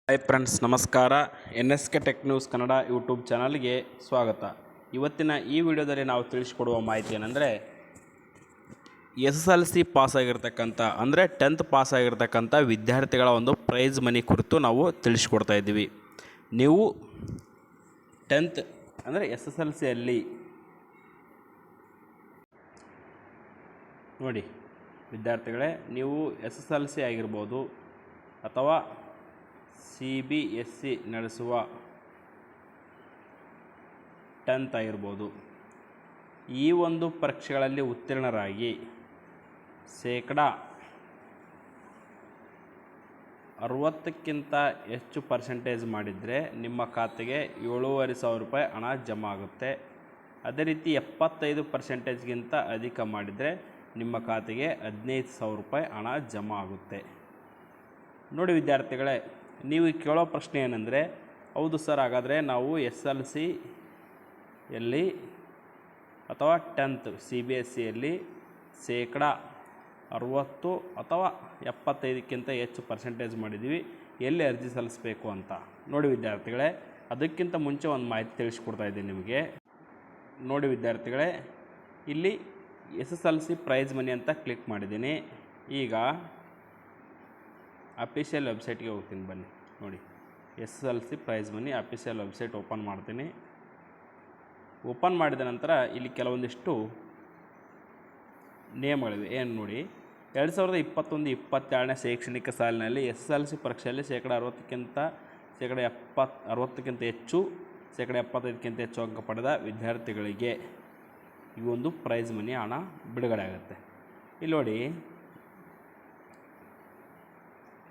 Hi friends, ನಮಸ್ಕಾರ. NSK tech news Kannada YouTube ಚಾನಲ್ಗೆ ಸ್ವಾಗತ. ಇವತ್ತಿನ ಈ ವಿಡಿಯೋದಲ್ಲಿ ನಾವು ತಿಳಿಸಿಕೊಡುವ ಮಾಹಿತಿ ಏನಂದರೆ, SSLC ಪಾಸ್ ಆಗಿರ್ತಕ್ಕಂಥ ಅಂದರೆ 10th ಪಾಸ್ ಆಗಿರ್ತಕ್ಕಂಥ ವಿದ್ಯಾರ್ಥಿಗಳ ಒಂದು ಪ್ರೈಸ್ ಮನಿ ಕುರಿತು ನಾವು ತಿಳಿಸ್ಕೊಡ್ತಾ ಇದ್ದೀವಿ. ನೀವು 10th ಅಂದರೆ SSLCಯಲ್ಲಿ ನೋಡಿ ವಿದ್ಯಾರ್ಥಿಗಳೇ, ನೀವು SSLC ಆಗಿರ್ಬೋದು ಅಥವಾ CBSE ನಡೆಸುವ 10th ಆಗಿರ್ಬೋದು, ಈ ಒಂದು ಪರೀಕ್ಷೆಗಳಲ್ಲಿ ಉತ್ತೀರ್ಣರಾಗಿ 60% ಹೆಚ್ಚು ಪರ್ಸೆಂಟೇಜ್ ಮಾಡಿದರೆ ನಿಮ್ಮ ಖಾತೆಗೆ 7,500 ರೂಪಾಯಿ ಹಣ ಜಮಾ ಆಗುತ್ತೆ. ಅದೇ ರೀತಿ 75%ಗಿಂತ ಅಧಿಕ ಮಾಡಿದರೆ ನಿಮ್ಮ ಖಾತೆಗೆ 15,000 ರೂಪಾಯಿ ಹಣ ಜಮಾ ಆಗುತ್ತೆ. ನೋಡಿ ವಿದ್ಯಾರ್ಥಿಗಳೇ, ನೀವು ಕೇಳೋ ಪ್ರಶ್ನೆ ಏನಂದರೆ, ಹೌದು ಸರ್, ಹಾಗಾದರೆ ನಾವು SSLCಯಲ್ಲಿ ಅಥವಾ 10th CBSEಯಲ್ಲಿ 60 ಅಥವಾ 75ಕ್ಕಿಂತ ಹೆಚ್ಚು ಪರ್ಸೆಂಟೇಜ್ ಮಾಡಿದ್ದೀವಿ, ಎಲ್ಲಿ ಅರ್ಜಿ ಸಲ್ಲಿಸಬೇಕು ಅಂತ. ನೋಡಿ ವಿದ್ಯಾರ್ಥಿಗಳೇ, ಅದಕ್ಕಿಂತ ಮುಂಚೆ ಒಂದು ಮಾಹಿತಿ ತಿಳಿಸ್ಕೊಡ್ತಾ ಇದ್ದೀನಿ ನಿಮಗೆ. ನೋಡಿ ವಿದ್ಯಾರ್ಥಿಗಳೇ, ಇಲ್ಲಿ SSLC ಪ್ರೈಸ್ ಮನಿ ಅಂತ ಕ್ಲಿಕ್ ಮಾಡಿದ್ದೀನಿ. ಈಗ ಅಫಿಷಿಯಲ್ ವೆಬ್ಸೈಟ್ಗೆ ಹೋಗ್ತೀನಿ, ಬನ್ನಿ. ನೋಡಿ, SSLC prize money official website open ಮಾಡ್ತೀನಿ. ಓಪನ್ ಮಾಡಿದ ನಂತರ ಇಲ್ಲಿ ಕೆಲವೊಂದಿಷ್ಟು ನೇಮ್ಗಳಿವೆ. ಏನು ನೋಡಿ, 2021-22ನೇ ಶೈಕ್ಷಣಿಕ ಸಾಲಿನಲ್ಲಿ SSLC ಪರೀಕ್ಷೆಯಲ್ಲಿ 60%ಕ್ಕಿಂತ 60ಕ್ಕಿಂತ ಹೆಚ್ಚು 75ಕ್ಕಿಂತ ಹೆಚ್ಚು ಅಂಕ ಪಡೆದ ವಿದ್ಯಾರ್ಥಿಗಳಿಗೆ ಈ ಒಂದು ಪ್ರೈಸ್ ಮನಿ ಹಣ ಬಿಡುಗಡೆ ಆಗುತ್ತೆ. ಇಲ್ಲಿ ನೋಡಿ,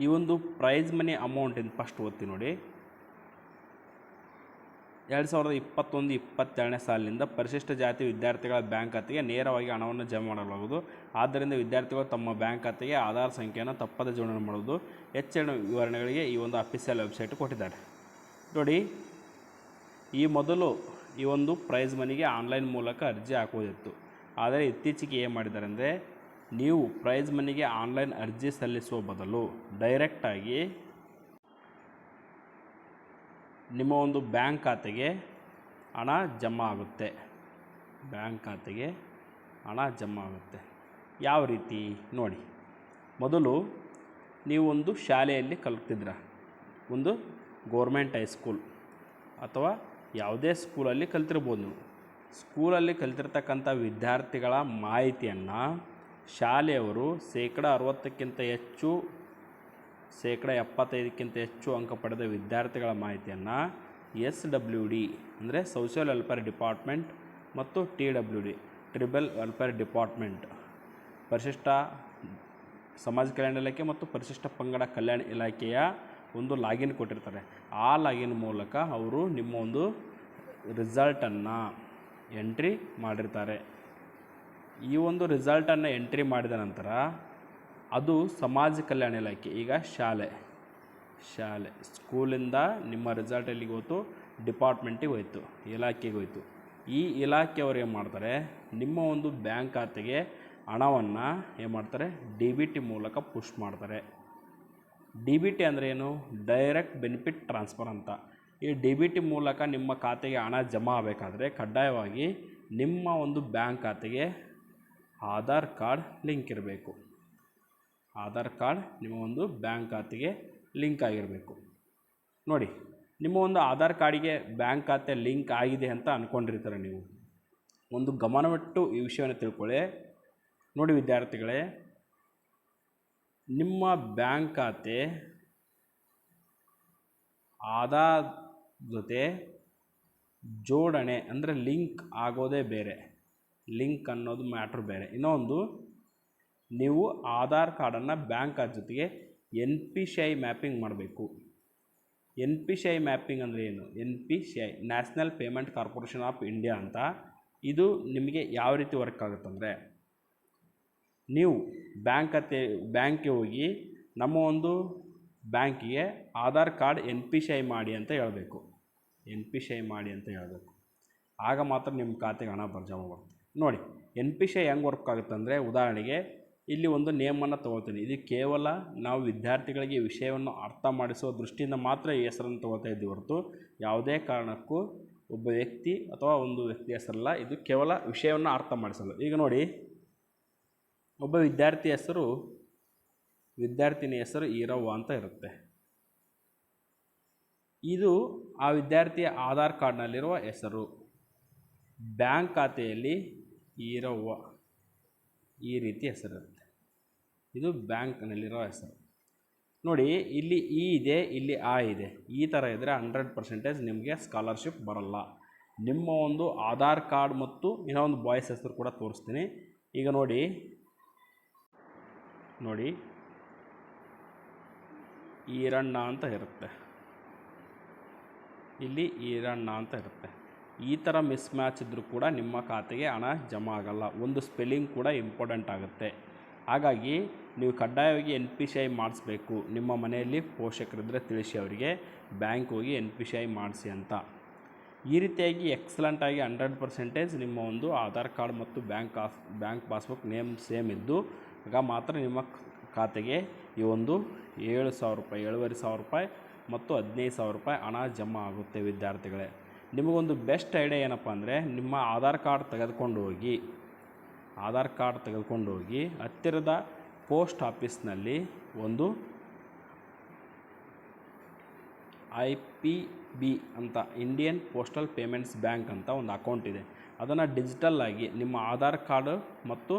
ಈ ಒಂದು ಪ್ರೈಸ್ ಮನಿ ಅಮೌಂಟಿಂದ ಫಸ್ಟ್ ಓದ್ತೀನಿ ನೋಡಿ. 2021-22ನೇ ಸಾಲಿನಿಂದ ಪರಿಶಿಷ್ಟ ಜಾತಿ ವಿದ್ಯಾರ್ಥಿಗಳ ಬ್ಯಾಂಕ್ ಖಾತೆಗೆ ನೇರವಾಗಿ ಹಣವನ್ನು ಜಮಾ ಮಾಡಲಾಗುವುದು. ಆದ್ದರಿಂದ ವಿದ್ಯಾರ್ಥಿಗಳು ತಮ್ಮ ಬ್ಯಾಂಕ್ ಖಾತೆಗೆ ಆಧಾರ್ ಸಂಖ್ಯೆಯನ್ನು ತಪ್ಪದೇ ಜೋಡಣೆ ಮಾಡುವುದು. ಹೆಚ್ಚಿನ ವಿವರಣೆಗಳಿಗೆ ಈ ಒಂದು ಅಫಿಷಿಯಲ್ ವೆಬ್ಸೈಟ್ ಕೊಟ್ಟಿದ್ದಾರೆ. ನೋಡಿ, ಈ ಮೊದಲು ಈ ಒಂದು ಪ್ರೈಸ್ ಮನಿಗೆ ಆನ್ಲೈನ್ ಮೂಲಕ ಅರ್ಜಿ ಹಾಕುವುದಿತ್ತು. ಆದರೆ ಇತ್ತೀಚೆಗೆ ಏನು ಮಾಡಿದ್ದಾರೆ ಅಂದರೆ, ನೀವು ಪ್ರೈಸ್ ಮನಿಗೆ ಆನ್ಲೈನ್ ಅರ್ಜಿ ಸಲ್ಲಿಸುವ ಬದಲು ಡೈರೆಕ್ಟಾಗಿ ನಿಮ್ಮ ಒಂದು ಬ್ಯಾಂಕ್ ಖಾತೆಗೆ ಹಣ ಜಮಾ ಆಗುತ್ತೆ. ಬ್ಯಾಂಕ್ ಖಾತೆಗೆ ಹಣ ಜಮಾ ಆಗುತ್ತೆ. ಯಾವ ರೀತಿ ನೋಡಿ, ಮೊದಲು ನೀವು ಒಂದು ಶಾಲೆಯಲ್ಲಿ ಕಲಿತಿದ್ರ, ಒಂದು ಗೋರ್ಮೆಂಟ್ ಹೈಸ್ಕೂಲ್ ಅಥವಾ ಯಾವುದೇ ಸ್ಕೂಲಲ್ಲಿ ಕಲ್ತಿರ್ಬೋದು. ನೀವು ಸ್ಕೂಲಲ್ಲಿ ಕಲ್ತಿರ್ತಕ್ಕಂಥ ವಿದ್ಯಾರ್ಥಿಗಳ ಮಾಹಿತಿಯನ್ನು ಶಾಲೆಯವರು 60%ಕ್ಕಿಂತ ಹೆಚ್ಚು 75ಕ್ಕಿಂತ ಹೆಚ್ಚು ಅಂಕ ಪಡೆದ ವಿದ್ಯಾರ್ಥಿಗಳ ಮಾಹಿತಿಯನ್ನು SWD ಅಂದರೆ ಸೋಷಿಯಲ್ ವೆಲ್ಫೇರ್ ಡಿಪಾರ್ಟ್ಮೆಂಟ್ ಮತ್ತು TWD ಟ್ರಿಬಲ್ ವೆಲ್ಫೇರ್ ಡಿಪಾರ್ಟ್ಮೆಂಟ್, ಪರಿಶಿಷ್ಟ ಸಮಾಜ ಕಲ್ಯಾಣ ಇಲಾಖೆ ಮತ್ತು ಪರಿಶಿಷ್ಟ ಪಂಗಡ ಕಲ್ಯಾಣ ಇಲಾಖೆಯ ಒಂದು ಲಾಗಿನ್ ಕೊಟ್ಟಿರ್ತಾರೆ. ಆ ಲಾಗಿನ್ ಮೂಲಕ ಅವರು ನಿಮ್ಮ ಒಂದು ರಿಸಲ್ಟನ್ನು ಎಂಟ್ರಿ ಮಾಡಿರ್ತಾರೆ. ಈ ಒಂದು ರಿಸಲ್ಟನ್ನು ಎಂಟ್ರಿ ಮಾಡಿದ ನಂತರ ಅದು ಸಮಾಜ ಕಲ್ಯಾಣ ಇಲಾಖೆ, ಈಗ ಶಾಲೆ ಸ್ಕೂಲಿಂದ ನಿಮ್ಮ ರಿಸಲ್ಟ್ ಎಲ್ಲಿಗೆ ಹೋಯ್ತು, ಡಿಪಾರ್ಟ್ಮೆಂಟಿಗೆ ಹೋಯ್ತು, ಇಲಾಖೆಗೆ ಹೋಯ್ತು. ಈ ಇಲಾಖೆಯವರು ಏನು ಮಾಡ್ತಾರೆ, ನಿಮ್ಮ ಒಂದು ಬ್ಯಾಂಕ್ ಖಾತೆಗೆ ಹಣವನ್ನು ಏನು ಮಾಡ್ತಾರೆ, DBT ಮೂಲಕ ಪುಷ್ ಮಾಡ್ತಾರೆ. DBT ಅಂದರೆ ಏನು, ಡೈರೆಕ್ಟ್ ಬೆನಿಫಿಟ್ ಟ್ರಾನ್ಸ್ಫರ್ ಅಂತ. ಈ DBT ಮೂಲಕ ನಿಮ್ಮ ಖಾತೆಗೆ ಹಣ ಜಮಾ ಆಗಬೇಕಾದ್ರೆ ಕಡ್ಡಾಯವಾಗಿ ನಿಮ್ಮ ಒಂದು ಬ್ಯಾಂಕ್ ಖಾತೆಗೆ ಆಧಾರ್ ಕಾರ್ಡ್ ಲಿಂಕ್ ಇರಬೇಕು. ಆಧಾರ್ ಕಾರ್ಡ್ ನಿಮ್ಮ ಒಂದು ಬ್ಯಾಂಕ್ ಖಾತೆಗೆ ಲಿಂಕ್ ಆಗಿರಬೇಕು. ನೋಡಿ, ನಿಮ್ಮ ಒಂದು ಆಧಾರ್ ಕಾರ್ಡಿಗೆ ಬ್ಯಾಂಕ್ ಖಾತೆ ಲಿಂಕ್ ಆಗಿದೆ ಅಂತ ಅಂದ್ಕೊಂಡಿರ್ತಾರೆ. ನೀವು ಒಂದು ಗಮನವಿಟ್ಟು ಈ ವಿಷಯವನ್ನು ತಿಳ್ಕೊಳ್ಳಿ. ನೋಡಿ ವಿದ್ಯಾರ್ಥಿಗಳೇ, ನಿಮ್ಮ ಬ್ಯಾಂಕ್ ಖಾತೆ ಆಧಾರ್ ಜೊತೆ ಜೋಡಣೆ ಅಂದರೆ ಲಿಂಕ್ ಆಗೋದೇ ಬೇರೆ, ಲಿಂಕ್ ಅನ್ನೋದು ಮ್ಯಾಟ್ರ್ ಬೇರೆ. ಇನ್ನೊಂದು, ನೀವು ಆಧಾರ್ ಕಾರ್ಡನ್ನು ಬ್ಯಾಂಕ್ ಕಾರ್ಡ್ ಜೊತೆಗೆ NPCI ಮ್ಯಾಪಿಂಗ್ ಮಾಡಬೇಕು. NPCI ಮ್ಯಾಪಿಂಗ್ ಅಂದರೆ ಏನು, NPCI national payment corporation of India ಅಂತ. ಇದು ನಿಮಗೆ ಯಾವ ರೀತಿ ವರ್ಕ್ ಆಗುತ್ತಂದರೆ, ನೀವು ಬ್ಯಾಂಕ್ಗೆ ಹೋಗಿ ನಮ್ಮ ಒಂದು ಬ್ಯಾಂಕಿಗೆ ಆಧಾರ್ ಕಾರ್ಡ್ NPCI ಮಾಡಿ ಅಂತ ಹೇಳಬೇಕು. NPCI ಮಾಡಿ ಅಂತ ಹೇಳಬೇಕು. ಆಗ ಮಾತ್ರ ನಿಮ್ಮ ಖಾತೆಗೆ ಹಣ ಜಮಾ ಬರುತ್ತೆ. ನೋಡಿ, NPCI ಹೆಂಗೆ ವರ್ಕ್ ಆಗುತ್ತೆ ಅಂದರೆ, ಉದಾಹರಣೆಗೆ ಇಲ್ಲಿ ಒಂದು ನೇಮನ್ನು ತೊಗೊಳ್ತೀನಿ. ಇದು ಕೇವಲ ನಾವು ವಿದ್ಯಾರ್ಥಿಗಳಿಗೆ ವಿಷಯವನ್ನು ಅರ್ಥ ಮಾಡಿಸುವ ದೃಷ್ಟಿಯಿಂದ ಮಾತ್ರ ಈ ಹೆಸರನ್ನು ತೊಗೊಳ್ತಾ ಇದ್ದೀವಿ ಹೊರತು ಯಾವುದೇ ಕಾರಣಕ್ಕೂ ಒಬ್ಬ ವ್ಯಕ್ತಿ ಅಥವಾ ಒಂದು ವ್ಯಕ್ತಿ ಹೆಸರಲ್ಲ. ಇದು ಕೇವಲ ವಿಷಯವನ್ನು ಅರ್ಥ ಮಾಡಿಸಲು. ಈಗ ನೋಡಿ, ಒಬ್ಬ ವಿದ್ಯಾರ್ಥಿನಿ ಹೆಸರು ಈರವ್ವ ಅಂತ ಇರುತ್ತೆ. ಇದು ಆ ವಿದ್ಯಾರ್ಥಿಯ ಆಧಾರ್ ಕಾರ್ಡ್ನಲ್ಲಿರುವ ಹೆಸರು. ಬ್ಯಾಂಕ್ ಖಾತೆಯಲ್ಲಿ ಈರವ್ವ ಈ ರೀತಿ ಹೆಸರಿರುತ್ತೆ. ಇದು ಬ್ಯಾಂಕ್ನಲ್ಲಿರೋ ಹೆಸರು. ನೋಡಿ, ಇಲ್ಲಿ ಇ ಇದೆ, ಇಲ್ಲಿ ಆ ಇದೆ. ಈ ಥರ ಇದ್ದರೆ 100% ನಿಮಗೆ ಸ್ಕಾಲರ್ಶಿಪ್ ಬರಲ್ಲ. ನಿಮ್ಮ ಒಂದು ಆಧಾರ್ ಕಾರ್ಡ್ ಮತ್ತು ಇನ್ನೂ ಒಂದು ಬಾಯ್ಸ್ ಹೆಸರು ಕೂಡ ತೋರಿಸ್ತೀನಿ. ಈಗ ನೋಡಿ ಈರಣ್ಣ ಅಂತ ಇರುತ್ತೆ, ಇಲ್ಲಿ ಈರಣ್ಣ ಅಂತ ಇರುತ್ತೆ. ಈ ಥರ ಮಿಸ್ ಮ್ಯಾಚ್ ಇದ್ದರೂ ಕೂಡ ನಿಮ್ಮ ಖಾತೆಗೆ ಹಣ ಜಮಾ ಆಗಲ್ಲ. ಒಂದು ಸ್ಪೆಲ್ಲಿಂಗ್ ಕೂಡ ಇಂಪಾರ್ಟೆಂಟ್ ಆಗುತ್ತೆ. ಹಾಗಾಗಿ ನೀವು ಕಡ್ಡಾಯವಾಗಿ NPCI ಮಾಡಿಸ್ಬೇಕು. ನಿಮ್ಮ ಮನೆಯಲ್ಲಿ ಪೋಷಕರಿದ್ದರೆ ತಿಳಿಸಿ ಅವರಿಗೆ ಬ್ಯಾಂಕ್ ಹೋಗಿ NPCI ಮಾಡಿಸಿ ಅಂತ. ಈ ರೀತಿಯಾಗಿ ಎಕ್ಸಲೆಂಟಾಗಿ 100% ನಿಮ್ಮ ಒಂದು ಆಧಾರ್ ಕಾರ್ಡ್ ಮತ್ತು ಬ್ಯಾಂಕ್ ಪಾಸ್ಬುಕ್ ನೇಮ್ ಸೇಮ್ ಇದ್ದು ಆಗ ಮಾತ್ರ ನಿಮ್ಮ ಖಾತೆಗೆ ಈ ಒಂದು 7,000 ರೂಪಾಯಿ, 7,500 ರೂಪಾಯಿ ಮತ್ತು 15,000 ರೂಪಾಯಿ ಹಣ ಜಮಾ ಆಗುತ್ತೆ ವಿದ್ಯಾರ್ಥಿಗಳೇ. ನಿಮಗೊಂದು ಬೆಸ್ಟ್ ಐಡಿಯಾ ಏನಪ್ಪ ಅಂದರೆ, ನಿಮ್ಮ ಆಧಾರ್ ಕಾರ್ಡ್ ತೆಗೆದುಕೊಂಡು ಹೋಗಿ ಹತ್ತಿರದ ಪೋಸ್ಟ್ ಆಫೀಸ್ನಲ್ಲಿ ಒಂದು IPB ಅಂತ ಇಂಡಿಯನ್ ಪೋಸ್ಟಲ್ ಪೇಮೆಂಟ್ಸ್ ಬ್ಯಾಂಕ್ ಅಂತ ಒಂದು ಅಕೌಂಟ್ ಇದೆ. ಅದನ್ನು ಡಿಜಿಟಲ್ಲಾಗಿ ನಿಮ್ಮ ಆಧಾರ್ ಕಾರ್ಡು ಮತ್ತು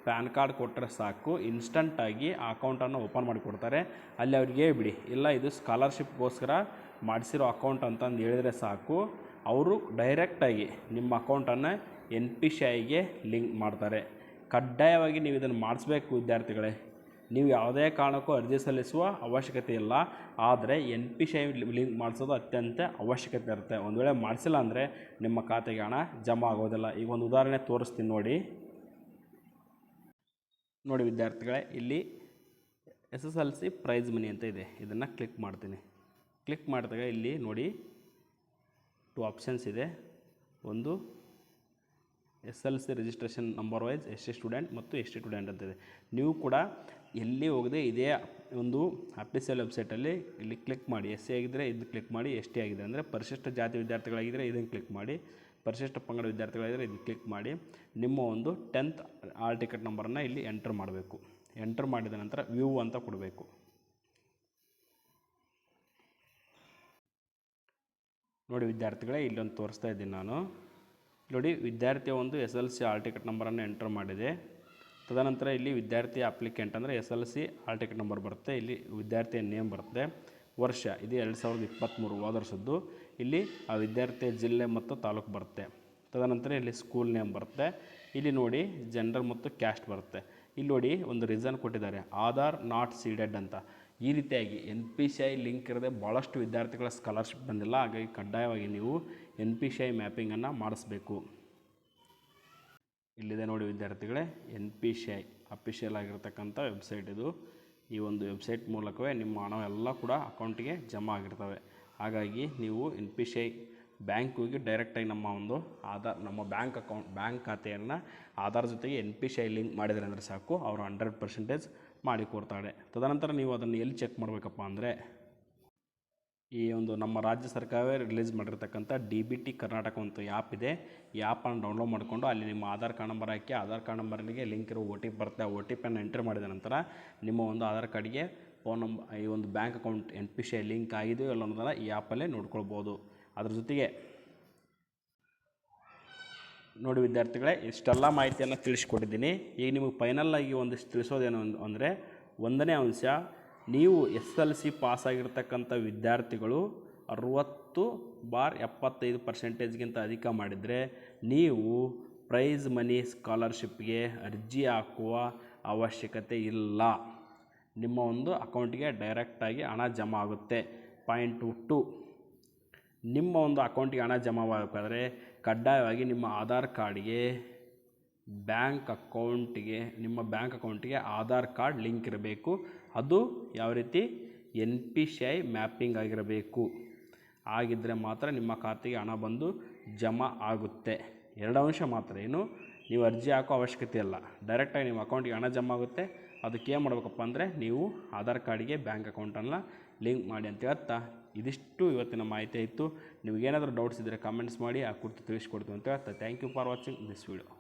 ಪ್ಯಾನ್ ಕಾರ್ಡ್ ಕೊಟ್ಟರೆ ಸಾಕು, ಇನ್ಸ್ಟಂಟಾಗಿ ಆ ಅಕೌಂಟನ್ನು ಓಪನ್ ಮಾಡಿಕೊಡ್ತಾರೆ. ಅಲ್ಲಿ ಅವ್ರಿಗೆ ಹೇಳ್ಬಿಡಿ, ಇಲ್ಲ ಇದು ಸ್ಕಾಲರ್ಶಿಪ್ಗೋಸ್ಕರ ಮಾಡಿಸಿರೋ ಅಕೌಂಟ್ ಅಂತಂದು ಹೇಳಿದರೆ ಸಾಕು, ಅವರು ಡೈರೆಕ್ಟಾಗಿ ನಿಮ್ಮ ಅಕೌಂಟನ್ನು NPCIಗೆ ಲಿಂಕ್ ಮಾಡ್ತಾರೆ. ಕಡ್ಡಾಯವಾಗಿ ನೀವು ಇದನ್ನು ಮಾಡಿಸ್ಬೇಕು ವಿದ್ಯಾರ್ಥಿಗಳೇ. ನೀವು ಯಾವುದೇ ಕಾರಣಕ್ಕೂ ಅರ್ಜಿ ಸಲ್ಲಿಸುವ ಅವಶ್ಯಕತೆ ಇಲ್ಲ, ಆದರೆ NPCI ಲಿಂಕ್ ಮಾಡಿಸೋದು ಅತ್ಯಂತ ಅವಶ್ಯಕತೆ ಇರುತ್ತೆ. ಒಂದು ವೇಳೆ ಮಾಡಿಸಿಲ್ಲ ಅಂದರೆ ನಿಮ್ಮ ಖಾತೆಗೆ ಹಣ ಜಮಾ ಆಗೋದಿಲ್ಲ. ಈಗ ಒಂದು ಉದಾಹರಣೆ ತೋರಿಸ್ತೀನಿ ನೋಡಿ ವಿದ್ಯಾರ್ಥಿಗಳೇ, ಇಲ್ಲಿ SSLC ಪ್ರೈಸ್ ಮನಿ ಅಂತ ಇದೆ. ಇದನ್ನು ಕ್ಲಿಕ್ ಮಾಡ್ತೀನಿ. ಕ್ಲಿಕ್ ಮಾಡಿದಾಗ ಇಲ್ಲಿ ನೋಡಿ 2 ಆಪ್ಷನ್ಸ್ ಇದೆ. ಒಂದು SLC registration number wise SC student ಮತ್ತು ST ಸ್ಟೂಡೆಂಟ್ ಅಂತಿದೆ. ನೀವು ಕೂಡ ಎಲ್ಲಿ ಹೋಗದೆ ಇದೇ ಒಂದು ಅಫಿಷಿಯಲ್ ವೆಬ್ಸೈಟಲ್ಲಿ ಇಲ್ಲಿ ಕ್ಲಿಕ್ ಮಾಡಿ. SC ಆಗಿದ್ದರೆ ಇದನ್ನು ಕ್ಲಿಕ್ ಮಾಡಿ, ST ಆಗಿದೆ ಅಂದರೆ ಪರಿಶಿಷ್ಟ ಜಾತಿ ವಿದ್ಯಾರ್ಥಿಗಳಾಗಿದ್ದರೆ ಇದನ್ನು ಕ್ಲಿಕ್ ಮಾಡಿ, ಪರಿಶಿಷ್ಟ ಪಂಗಡ ವಿದ್ಯಾರ್ಥಿಗಳಾಗಿದ್ದರೆ ಇದನ್ನು ಕ್ಲಿಕ್ ಮಾಡಿ. ನಿಮ್ಮ ಒಂದು 10th ಆಲ್ ಟಿಕೆಟ್ ನಂಬರನ್ನು ಇಲ್ಲಿ ಎಂಟರ್ ಮಾಡಬೇಕು. ಎಂಟರ್ ಮಾಡಿದ ನಂತರ ವ್ಯೂ ಅಂತ ಕೊಡಬೇಕು. ನೋಡಿ ವಿದ್ಯಾರ್ಥಿಗಳೇ, ಇಲ್ಲೊಂದು ತೋರಿಸ್ತಾ ಇದ್ದೀನಿ ನಾನು. ನೋಡಿ, ವಿದ್ಯಾರ್ಥಿಯ ಒಂದು SLC ಆಲ್ ಟಿಕೆಟ್ ನಂಬರನ್ನು ಎಂಟರ್ ಮಾಡಿದೆ. ತದನಂತರ ಇಲ್ಲಿ ವಿದ್ಯಾರ್ಥಿ ಅಪ್ಲಿಕೆಂಟ್ ಅಂದರೆ SLC ಆಲ್ ಟಿಕೆಟ್ ನಂಬರ್ ಬರುತ್ತೆ. ಇಲ್ಲಿ ವಿದ್ಯಾರ್ಥಿಯ ನೇಮ್ ಬರುತ್ತೆ. ವರ್ಷ ಇದು 2023 ಹೋದ ವರ್ಷದ್ದು. ಇಲ್ಲಿ ಆ ವಿದ್ಯಾರ್ಥಿಯ ಜಿಲ್ಲೆ ಮತ್ತು ತಾಲೂಕು ಬರುತ್ತೆ. ತದನಂತರ ಇಲ್ಲಿ ಸ್ಕೂಲ್ ನೇಮ್ ಬರುತ್ತೆ. ಇಲ್ಲಿ ನೋಡಿ ಜೆಂಡರ್ ಮತ್ತು ಕ್ಯಾಸ್ಟ್ ಬರುತ್ತೆ. ಇಲ್ಲಿ ನೋಡಿ ಒಂದು ರೀಸನ್ ಕೊಟ್ಟಿದ್ದಾರೆ, ಆಧಾರ್ ನಾಟ್ ಸೀಡೆಡ್ ಅಂತ. ಈ ರೀತಿಯಾಗಿ NPCI ಲಿಂಕ್ ಇರದೆ ಭಾಳಷ್ಟು ವಿದ್ಯಾರ್ಥಿಗಳ ಸ್ಕಾಲರ್ಶಿಪ್ ಬಂದಿಲ್ಲ. ಹಾಗಾಗಿ ಕಡ್ಡಾಯವಾಗಿ ನೀವು NPCI ಮ್ಯಾಪಿಂಗನ್ನು ಮಾಡಿಸ್ಬೇಕು. ಇಲ್ಲಿದೆ ನೋಡಿ ವಿದ್ಯಾರ್ಥಿಗಳೇ, NPCI ಅಫಿಷಿಯಲ್ ಆಗಿರ್ತಕ್ಕಂಥ ವೆಬ್ಸೈಟ್ ಇದು. ಈ ಒಂದು ವೆಬ್ಸೈಟ್ ಮೂಲಕವೇ ನಿಮ್ಮ ಹಣವೆಲ್ಲ ಕೂಡ ಅಕೌಂಟಿಗೆ ಜಮಾ ಆಗಿರ್ತವೆ. ಹಾಗಾಗಿ ನೀವು NPCI ಬ್ಯಾಂಕ್ ಹೋಗಿ ಡೈರೆಕ್ಟಾಗಿ ನಮ್ಮ ಬ್ಯಾಂಕ್ ಖಾತೆಯನ್ನು ಆಧಾರ್ ಜೊತೆಗೆ NPCI ಲಿಂಕ್ ಮಾಡಿದರೆ ಅಂದರೆ ಸಾಕು, ಅವರು 100% ಮಾಡಿಕೊಡ್ತಾರೆ. ತದನಂತರ ನೀವು ಅದನ್ನು ಎಲ್ಲಿ ಚೆಕ್ ಮಾಡಬೇಕಪ್ಪ ಅಂದರೆ, ಈ ಒಂದು ನಮ್ಮ ರಾಜ್ಯ ಸರ್ಕಾರವೇ ರಿಲೀಸ್ ಮಾಡಿರ್ತಕ್ಕಂಥ DBT ಕರ್ನಾಟಕ ಅಂತ ಆ್ಯಪ್ ಇದೆ. ಈ ಆ್ಯಪನ್ನು ಡೌನ್ಲೋಡ್ ಮಾಡಿಕೊಂಡು ಅಲ್ಲಿ ನಿಮ್ಮ ಆಧಾರ್ ಕಾರ್ಡ್ ನಂಬರ್ ಹಾಕಿ, ಆಧಾರ್ ಕಾರ್ಡ್ ನಂಬರ್ಗೆ ಲಿಂಕ್ ಇರೋ OTP ಬರುತ್ತೆ. ಆ OTPಯನ್ನು ಎಂಟರ್ ಮಾಡಿದ ನಂತರ ನಿಮ್ಮ ಒಂದು ಆಧಾರ್ ಕಾರ್ಡಿಗೆ ಫೋನ್ ನಂಬರ್, ಈ ಒಂದು ಬ್ಯಾಂಕ್ ಅಕೌಂಟ್ NPCI ಲಿಂಕ್ ಆಗಿದೆಯೋ ಇಲ್ಲ ಅನ್ನೋದನ್ನು ಈ ಆ್ಯಪಲ್ಲೇ ನೋಡ್ಕೊಳ್ಬೋದು. ಅದ್ರ ಜೊತೆಗೆ ನೋಡಿ ವಿದ್ಯಾರ್ಥಿಗಳೇ, ಇಷ್ಟೆಲ್ಲ ಮಾಹಿತಿಯನ್ನು ತಿಳಿಸ್ಕೊಟ್ಟಿದ್ದೀನಿ. ಈಗ ನಿಮಗೆ ಫೈನಲ್ಲಾಗಿ ಒಂದಿಷ್ಟು ತಿಳಿಸೋದೇನು ಅಂದರೆ, 1ನೇ ಅಂಶ, ನೀವು SLC ಪಾಸಾಗಿರ್ತಕ್ಕಂಥ ವಿದ್ಯಾರ್ಥಿಗಳು 60/75% ಅಧಿಕ ಮಾಡಿದರೆ ನೀವು ಪ್ರೈಸ್ ಮನಿ ಸ್ಕಾಲರ್ಶಿಪ್ಗೆ ಅರ್ಜಿ ಹಾಕುವ ಅವಶ್ಯಕತೆ ಇಲ್ಲ. ನಿಮ್ಮ ಒಂದು ಅಕೌಂಟಿಗೆ ಡೈರೆಕ್ಟಾಗಿ ಹಣ ಜಮಾ ಆಗುತ್ತೆ. ಪಾಯಿಂಟ್ 2, ನಿಮ್ಮ ಒಂದು ಅಕೌಂಟಿಗೆ ಹಣ ಜಮಾ ಆಗಬೇಕಾದ್ರೆ ಕಡ್ಡಾಯವಾಗಿ ನಿಮ್ಮ ಆಧಾರ್ ಕಾರ್ಡ್ಗೆ ನಿಮ್ಮ ಬ್ಯಾಂಕ್ ಅಕೌಂಟಿಗೆ ಆಧಾರ್ ಕಾರ್ಡ್ ಲಿಂಕ್ ಇರಬೇಕು. ಅದು ಯಾವ ರೀತಿ NPCI ಮ್ಯಾಪಿಂಗ್ ಆಗಿರಬೇಕು. ಆಗಿದ್ದರೆ ಮಾತ್ರ ನಿಮ್ಮ ಖಾತೆಗೆ ಹಣ ಬಂದು ಜಮಾ ಆಗುತ್ತೆ. 2 ಅಂಶ ಮಾತ್ರ, ಏನು ನೀವು ಅರ್ಜಿ ಹಾಕೋ ಅವಶ್ಯಕತೆ ಇಲ್ಲ. ಡೈರೆಕ್ಟಾಗಿ ನಿಮ್ಮ ಅಕೌಂಟಿಗೆ ಹಣ ಜಮಾ ಆಗುತ್ತೆ. ಅದಕ್ಕೆ ಏನು ಮಾಡಬೇಕಪ್ಪ ಅಂದರೆ ನೀವು ಆಧಾರ್ ಕಾರ್ಡಿಗೆ ಬ್ಯಾಂಕ್ ಅಕೌಂಟನ್ನು ಲಿಂಕ್ ಮಾಡಿ ಅಂತ ಹೇಳ್ತಾ ಇದಿಷ್ಟು ಇವತ್ತಿನ ಮಾಹಿತಿ ಇತ್ತು. ನಿಮಗೇನಾದರೂ ಡೌಟ್ಸ್ ಇದ್ದರೆ ಕಮೆಂಟ್ಸ್ ಮಾಡಿ ಆ ಕುರಿತು ತಿಳಿಸ್ಕೊಡ್ತೀವಿ ಅಂತ ಹೇಳ್ತಾ thank you for watching this video.